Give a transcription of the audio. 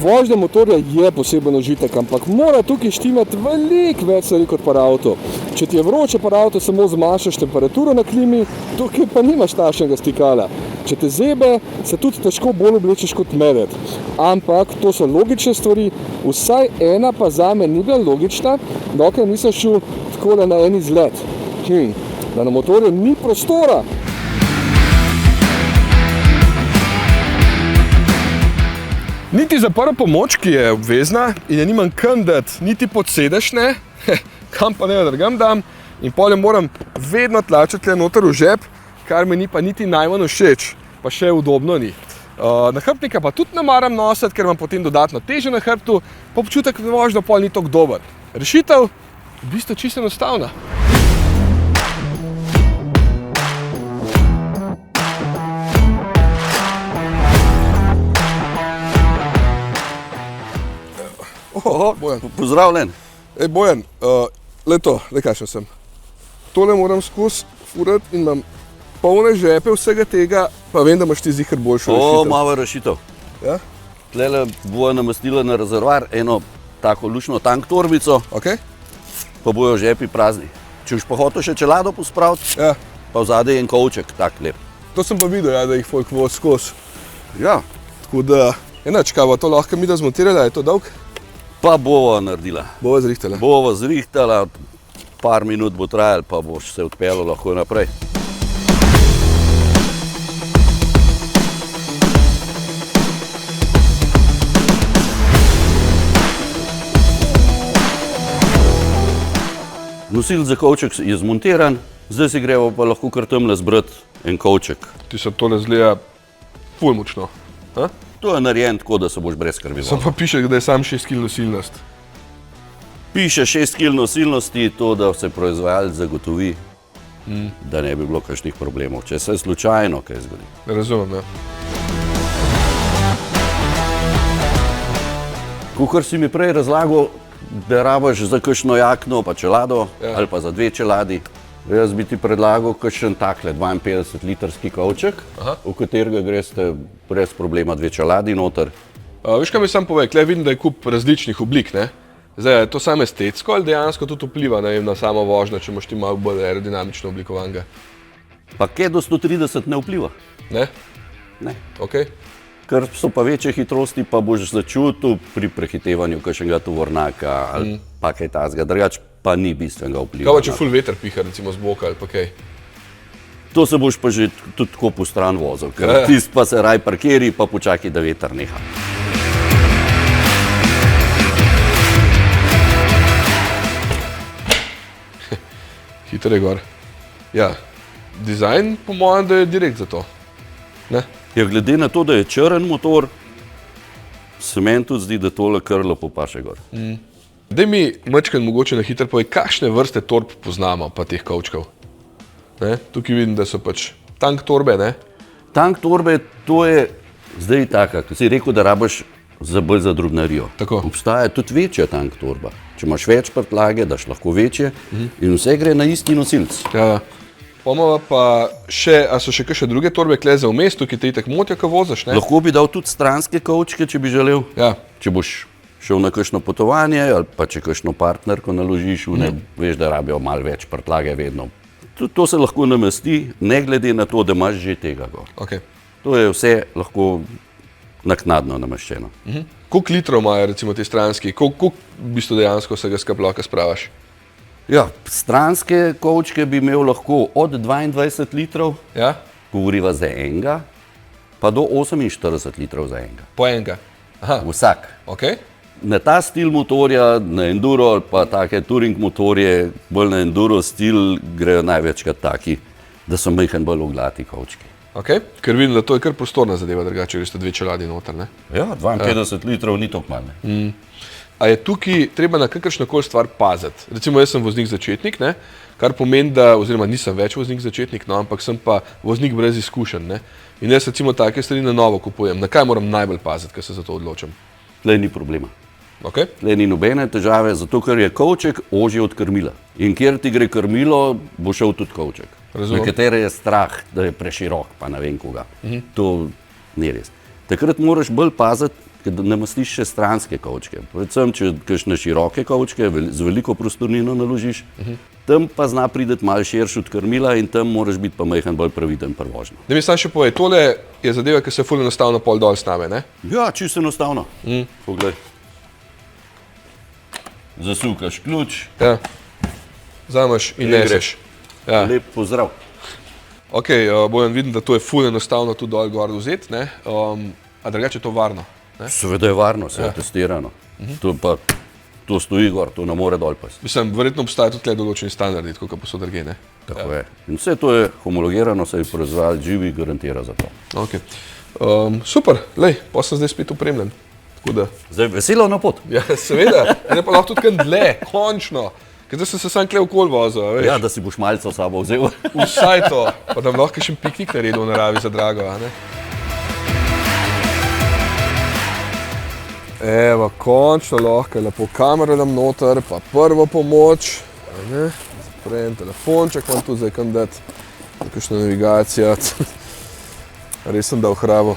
vožnja motorja je poseben užitek, ampak mora tukaj štimati veliko več stvari kot par avto. Če ti je vroče par avto, samo zmanjšaš temperaturo na klimi, tukaj pa nimaš takšnega stikala. Če te zebe, se tudi težko bolj oblečeš kot medved. Ampak to so logične stvari, vsaj ena pa zame ni bila logična, dokler nisem šel takole na en izlet. Da na motorju ni prostora. Niti za prvo pomoč, ki je obvezna in je nimam kam dati, niti pod sedež ne, kam pa ne drgam dam in potem moram vedno tlačati le noter v žep, kar mi ni pa niti najmanj všeč, pa še udobno ni. Nahrbtnika pa tudi ne maram nositi, ker imam potem dodatno težo na hrbtu, pa občutek vožnja pol ni tako dober. Rešitev v bistvu čisto enostavna. Bojan. Pozdravljen. Bojan, kakšen sem. Tole moram skozi furati in imam polne žepe vsega tega, pa vem, da imaš ti zihar boljšo rešitev. Malo rešitev. Ja? Tlele bojo namestila na rezervoar eno tako lučno tank torbico, pa bojo žepi prazni. Če boš pa hotel še čelado pospraviti, pa vzadej en kovček, tak lep. To sem pa videl, da jih folk vozi skozi. Ja. Tako da, kaj bo to lahko mi da zmontirala, je to dolg? Pa bova naredila. Bova zrihtala. Bova zrihtala, par minut bo trajal, pa boš se odpeljal lahko naprej. Nosilec za kovček je zmontiran, zdaj si greva pa lahko kar tamle zbrati en kovček. Ti se tole zgleda ful močno. To je narejen tako, da se boš brez skrbi vozil. Sam pa piše, da je sam 6 kg nosilnost. Piše 6 kg nosilnosti, to, da se proizvajalec zagotovi, da ne bi bilo kakšnih problemov, če se slučajno kaj zgodi. Razumem, ja. Kakor si mi prej razlagal, da rabaš za kakšno jakno pa čelado, ali pa za 2 čeladi, jaz bi ti predlagal kakšen takle 52-litrski kovček, v katerega greste brez problema 2 čeladi noter. Veš, kaj mi sam povej, tukaj vidim, da je kup različnih oblik, ne? Zdaj, je to samo estetsko ali dejansko tudi vpliva na samo vožnjo, če imaš ti malo bolj aerodinamično oblikovanega? Pa kaj do 130 ne vpliva. Ne? Ne. Okej. Ker so pa večje hitrosti, pa boš začutil pri prehitevanju kakšnega tovornjaka ali pa kaj tazga, drugače pa ni bistvenega vpliva. Kaj pa če ful veter piha, recimo z boka ali pa kaj? To se boš pa že tudi tako po stran vozil, ker tist pa se raj parkiri, pa počaki, da veter neha. Hitro je gor. Ja, dizajn po mojem, da je direkt za to. Ne? Ja, glede na to, da je črn motor, se meni tudi zdi, da tole kar lepo paše gor. Daj mi majčkeno mogoče na hitro povej, kakšne vrste torb poznamo pa teh kovčkov? Tukaj vidim, da so pač tank torbe, ne? Tank torbe, to je zdaj taka, ko si rekel, da rabaš bolj za drobnarijo. Tako. Obstaja tudi večja tank torba. Če imaš več prtljage, daš lahko večje in vse gre na isti nosilec. Ja. Pomova pa še, a so še kakšne druge torbe kle za vmes, tukaj te itak motijo, ko voziš, ne? Lahko bi dal tudi stranske kovčke, če bi želel. Ja. Če boš šel na kakšno potovanje ali pa če kakšno partnerko naložiš, veš, da rabijo malo več prtljage vedno. To se lahko namesti, ne glede na to, da imaš že tega gor. To je vse lahko naknadno nameščeno. Koliko litrov imajo recimo te stranski? Koliko v bistvu dejansko vsega skupaj lahko spravaš? Ja, stranske kovčke bi imel lahko od 22 litrov, govoriva za enega, pa do 48 litrov za enega. Po enega? Vsak. Na ta stil motorja, na enduro ali pa take touring motorje, bolj na enduro stil, grejo največkrat taki, da so majhen bolj oglati kovčki. Ker vidim, da to je kar prostorna zadeva, drugače res to 2 čeladi noter, ne? Ja, 52 litrov ni toliko manj. A je tukaj treba na kakršnokoli stvar paziti? Recimo, jaz sem voznik začetnik, ne? Kar pomeni, da, oziroma nisem več voznik začetnik, no, ampak sem pa voznik brez izkušenj, ne? In jaz recimo take stvari na novo kupujem. Na kaj moram najbolj paziti, ko se za to odločim? Tlej ni problema. Okay. Tlej ni nobene težave, zato ker je kovček ožji od krmila. In kjer ti gre krmilo, bo šel tudi kovček. Nekatere je strah, da je preširok, pa ne vem koga. To ni res. Takrat moraš bolj paziti, ker namastiš še stranske kovčke. Predvsem, če kakšne široke kovčke z veliko prostornino naložiš, tam pa zna prideti malo širši od krmila in tam moraš biti pa majhen bolj previden pri vožnji. Da mi sam še povej, tole je zadeva, ki se ful enostavno pol dol sname, ne? Ja, čisto enostavno. Poglej. Zasukaš ključ. Ja. Vzameš in neseš. Ja. Lep pozdrav. Ok, Bojan, vidim, da to je ful enostavno tu dol gor vzeti, ne? A drugače je to varno? Ne? Seveda je varno, se je testirano. To stoji gor, to ne more dol pasti. Mislim, verjetno obstaja tudi tle določeni standardi, tako kot so drugje, ne? Tako je. In vse to je homologirano, se je proizvajalec živi garantira za to. Ok. Super, lej, pa sem zdaj spet opremljen. Zdaj veselo na pot. Ja, seveda, zdaj pa lahko tudi kam dlje, končno. Ker zdaj sem se sam kle okoli vozil, veš. Ja, da si boš malce s sabo vzel. Vsaj to, pa da lahko še piknik naredil v naravi za drago, a ne? Evo, končno lahko lepo kamero dam noter, pa prvo pomoč, a ne? Zaprejem telefonček, imam tu zdaj kam dati, kakšna navigacija. Res sem dal hrabo.